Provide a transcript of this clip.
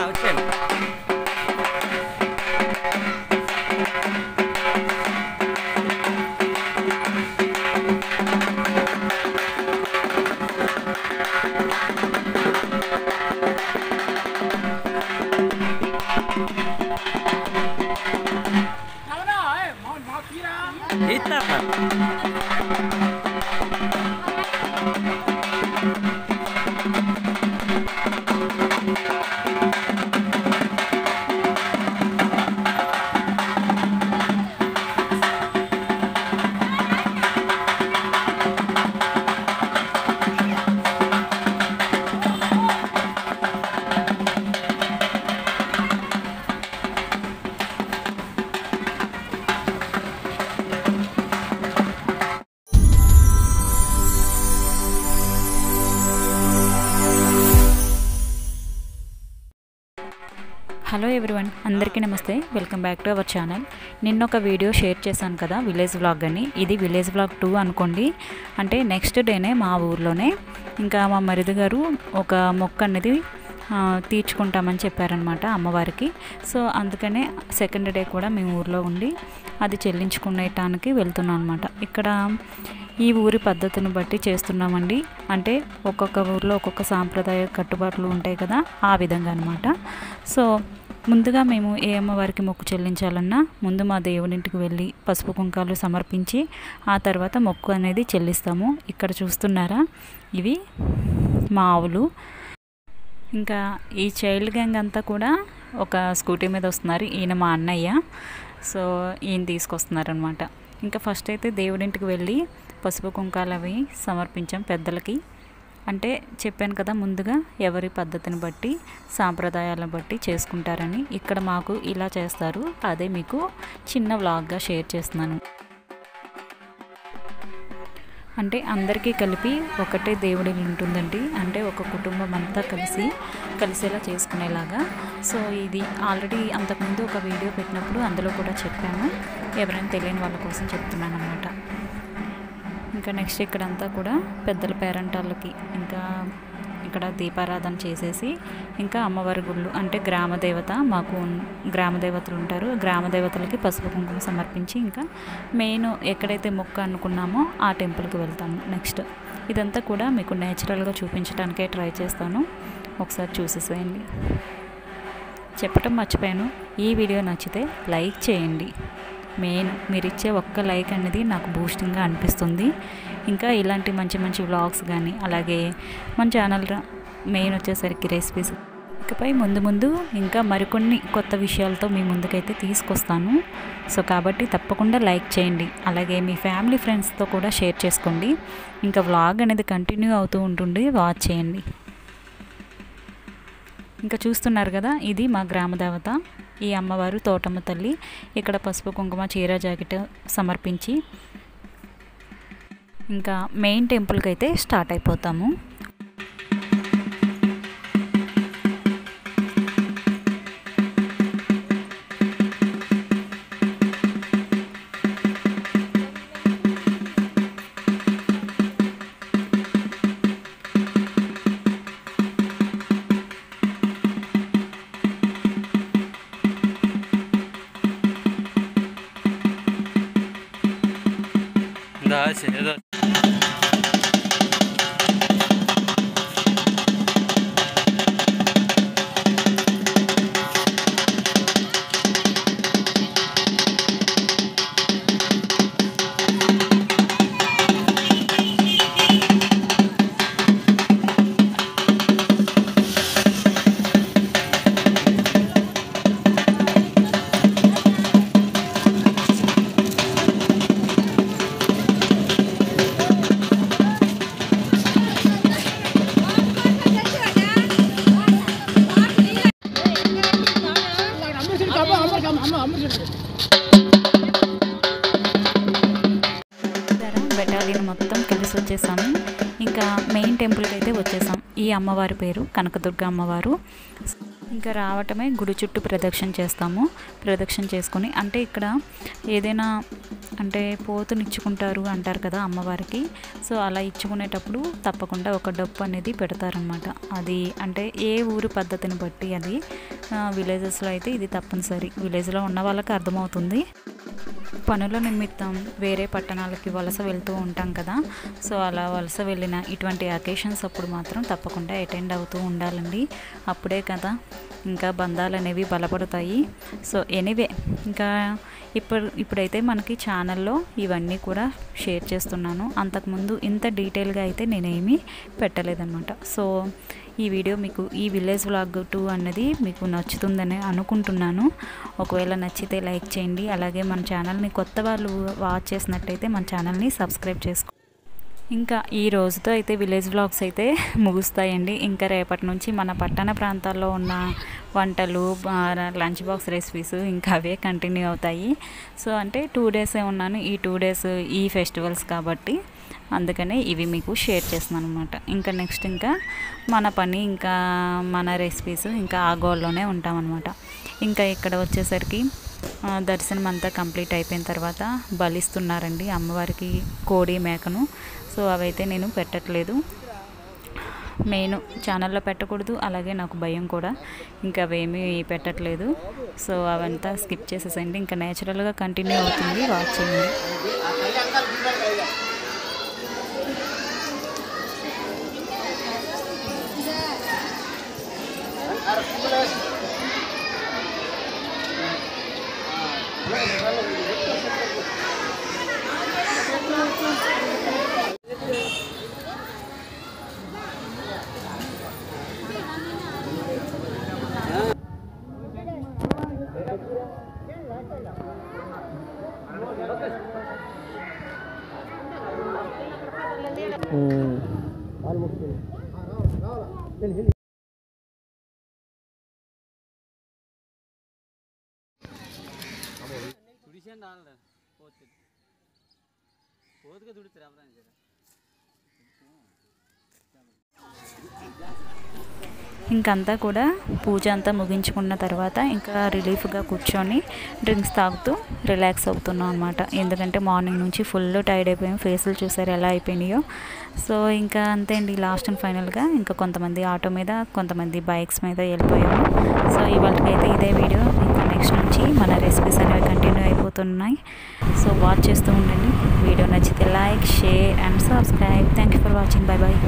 వచ్చాను. Hello everyone, అందరికీ నమస్తే. Welcome back to our channel. నిన్న ఒక వీడియో షేర్ చేశాను కదా, విలేజ్ వ్లాగ్ అని. ఇది విలేజ్ వ్లాగ్ 2 అనుకోండి. అంటే నెక్స్ట్ డేనే మా ఊర్లోనే ఇంకా మా మరిది గారు ఒక మొక్క అనేది తీర్చుకుంటామని చెప్పారనమాట అమ్మవారికి. సో అందుకనే సెకండ్ డే కూడా మేము ఊర్లో ఉండి అది చెల్లించుకునేటానికి వెళ్తున్నాం అనమాట. ఇక్కడ ఈ ఊరి పద్ధతిని బట్టి చేస్తున్నామండి. అంటే ఒక్కొక్క ఊర్లో ఒక్కొక్క సాంప్రదాయ కట్టుబాట్లు ఉంటాయి కదా, ఆ విధంగా అనమాట. సో ముందుగా మేము ఏ అమ్మవారికి మొక్కు చెల్లించాలన్నా ముందు మా దేవుడింటికి వెళ్ళి పసుపు కుంకాలు సమర్పించి ఆ తర్వాత మొక్కు అనేది చెల్లిస్తాము. ఇక్కడ చూస్తున్నారా, ఇవి మా ఆవులు. ఇంకా ఈ చైల్డ్ గ్యాంగ్ అంతా కూడా ఒక స్కూటీ మీద వస్తున్నారు. ఈయన మా అన్నయ్య. సో ఈయన తీసుకొస్తున్నారనమాట. ఇంకా ఫస్ట్ అయితే దేవుడింటికి వెళ్ళి పసుపు కుంకాలు అవి సమర్పించాం పెద్దలకి. అంటే చెప్పాను కదా ముందుగా, ఎవరి పద్ధతిని బట్టి సాంప్రదాయాలను బట్టి చేసుకుంటారని. ఇక్కడ మాకు ఇలా చేస్తారు, అదే మీకు చిన్న వ్లాగ్గా షేర్ చేస్తున్నాను. అంటే అందరికీ కలిపి ఒకటే దేవుడి ఉంటుందండి. అంటే ఒక కుటుంబం అంతా కలిసేలా చేసుకునేలాగా. సో ఇది ఆల్రెడీ అంతకుముందు ఒక వీడియో పెట్టినప్పుడు అందులో కూడా చెప్పాను. ఎవరైనా తెలియని వాళ్ళ కోసం చెప్తున్నాను అన్నమాట. ఇంకా నెక్స్ట్ ఇక్కడంతా కూడా పెద్దల పేరంటాళ్ళకి ఇంకా ఇక్కడ దీపారాధన చేసేసి ఇంకా అమ్మవారి గుళ్ళు అంటే గ్రామదేవత, మాకు గ్రామదేవతలు ఉంటారు. గ్రామదేవతలకి పసుపు కుంకుమ సమర్పించి ఇంకా మెయిన్ ఎక్కడైతే మొక్క అనుకున్నామో ఆ టెంపుల్కి వెళ్తాము. నెక్స్ట్ ఇదంతా కూడా మీకు నేచురల్గా చూపించడానికే ట్రై చేస్తాను. ఒకసారి చూసేసేయండి. చెప్పటం మర్చిపోయాను, ఈ వీడియో నచ్చితే లైక్ చేయండి. మెయిన్ మీరు ఇచ్చే ఒక్క లైక్ అనేది నాకు బూస్టింగ్గా అనిపిస్తుంది. ఇంకా ఇలాంటి మంచి మంచి వ్లాగ్స్ కానీ, అలాగే మన ఛానల్ మెయిన్ వచ్చేసరికి రెసిపీస్, ఇకపై ముందు ఇంకా మరికొన్ని కొత్త విషయాలతో మీ ముందుకైతే తీసుకొస్తాను. సో కాబట్టి తప్పకుండా లైక్ చేయండి. అలాగే మీ ఫ్యామిలీ ఫ్రెండ్స్తో కూడా షేర్ చేసుకోండి. ఇంకా వ్లాగ్ అనేది కంటిన్యూ అవుతూ ఉంటుంది, వాచ్ చేయండి. ఇంకా చూస్తున్నారు కదా, ఇది మా గ్రామదేవత, ఈ అమ్మవారు తోటమ్మ తల్లి. ఇక్కడ పసుపు కుంకుమ చీర జాకెట్ సమర్పించి ఇంకా మెయిన్ టెంపుల్కి అయితే స్టార్ట్ అయిపోతాము. బెటాలియన్ మొత్తం కలిసి వచ్చేసాము. ఇంకా మెయిన్ టెంపుల్కి అయితే వచ్చేసాం. ఈ అమ్మవారి పేరు కనకదుర్గ అమ్మవారు. ఇంకా రావటమే గుడి చుట్టూ ప్రదక్షిణ చేస్తాము. ప్రదక్షిణ చేసుకొని అంటే ఇక్కడ ఏదైనా అంటే పోతుని ఇచ్చుకుంటారు అంటారు కదా అమ్మవారికి. సో అలా ఇచ్చుకునేటప్పుడు తప్పకుండా ఒక డప్పు అనేది పెడతారనమాట. అది అంటే ఏ ఊరు పద్ధతిని బట్టి అది. విలేజెస్లో అయితే ఇది తప్పనిసరి. విలేజ్లో ఉన్న వాళ్ళకి అర్థమవుతుంది. పనుల నిమిత్తం వేరే పట్టణాలకి వలస వెళ్తూ ఉంటాం కదా. సో అలా వలస వెళ్ళిన ఇటువంటి అకేషన్స్ అప్పుడు మాత్రం తప్పకుండా అటెండ్ అవుతూ ఉండాలండి. అప్పుడే కదా ఇంకా బంధాలు అనేవి బలపడతాయి. సో ఎనీవే ఇంకా ఇప్పుడైతే మనకి ఛానల్లో ఇవన్నీ కూడా షేర్ చేస్తున్నాను. అంతకుముందు ఇంత డీటెయిల్గా అయితే నేనేమీ పెట్టలేదన్నమాట. సో ఈ వీడియో మీకు ఈ విలేజ్ వ్లాగ్ 2 అన్నది మీకు నచ్చుతుందని అనుకుంటున్నాను. ఒకవేళ నచ్చితే లైక్ చేయండి. అలాగే మన ఛానల్ని కొత్త వాళ్ళు వాచ్ చేసినట్టయితే మన ఛానల్ని సబ్స్క్రైబ్ చేసుకోండి. ఇంకా ఈ రోజుతో అయితే విలేజ్ వ్లాగ్స్ అయితే ముగుస్తాయండి. ఇంకా రేపటి నుంచి మన పట్టణ ప్రాంతాల్లో ఉన్న వంటలు, లంచ్ బాక్స్ రెసిపీస్ ఇంకా అవే కంటిన్యూ అవుతాయి. సో అంటే 2 డేసే ఉన్నాను. ఈ 2 డేస్ ఈ ఫెస్టివల్స్ కాబట్టి అందుకనే ఇవి మీకు షేర్ చేస్తున్నాను అనమాట. ఇంకా నెక్స్ట్ ఇంకా మన పని ఇంకా మన రెసిపీస్ ఇంకా ఆ గోల్లోనే ఉంటామన్నమాట. ఇంకా ఇక్కడ వచ్చేసరికి దర్శనం అంతా కంప్లీట్ అయిపోయిన తర్వాత బలిస్తున్నారండి అమ్మవారికి కోడి మేకను. సో అవైతే నేను పెట్టట్లేదు. మెయిన్ ఛానల్లో పెట్టకూడదు, అలాగే నాకు భయం కూడా. ఇంకా అవేమీ పెట్టట్లేదు. సో అవంతా స్కిప్ చేసేసండి. ఇంకా నేచురల్గా కంటిన్యూ అవుతుంది, వాచ్ చేయండి. ఇంకంతా కూడా పూజ అంతా ముగించుకున్న తర్వాత ఇంకా రిలీఫ్గా కూర్చొని డ్రింక్స్ తాగుతూ రిలాక్స్ అవుతున్నాం అనమాట. ఎందుకంటే మార్నింగ్ నుంచి ఫుల్ టైర్డ్ అయిపోయాం. ఫేసులు చూసారు ఎలా అయిపోయినాయో. సో ఇంకా అంతే అండి. లాస్ట్ అండ్ ఫైనల్గా ఇంకా కొంతమంది ఆటో మీద, కొంతమంది బైక్స్ మీద వెళ్ళిపోయాము. సో ఇవాళకైతే ఇదే వీడియో. ఇంకా నెక్స్ట్ నుంచి మన రెసిపీస్ అనేవి కంటిన్యూ అయిపోతున్నాయి. సో వాచ్ చేస్తూ ఉండండి. వీడియో నచ్చితే like, share and subscribe. Thank you for watching. Bye bye.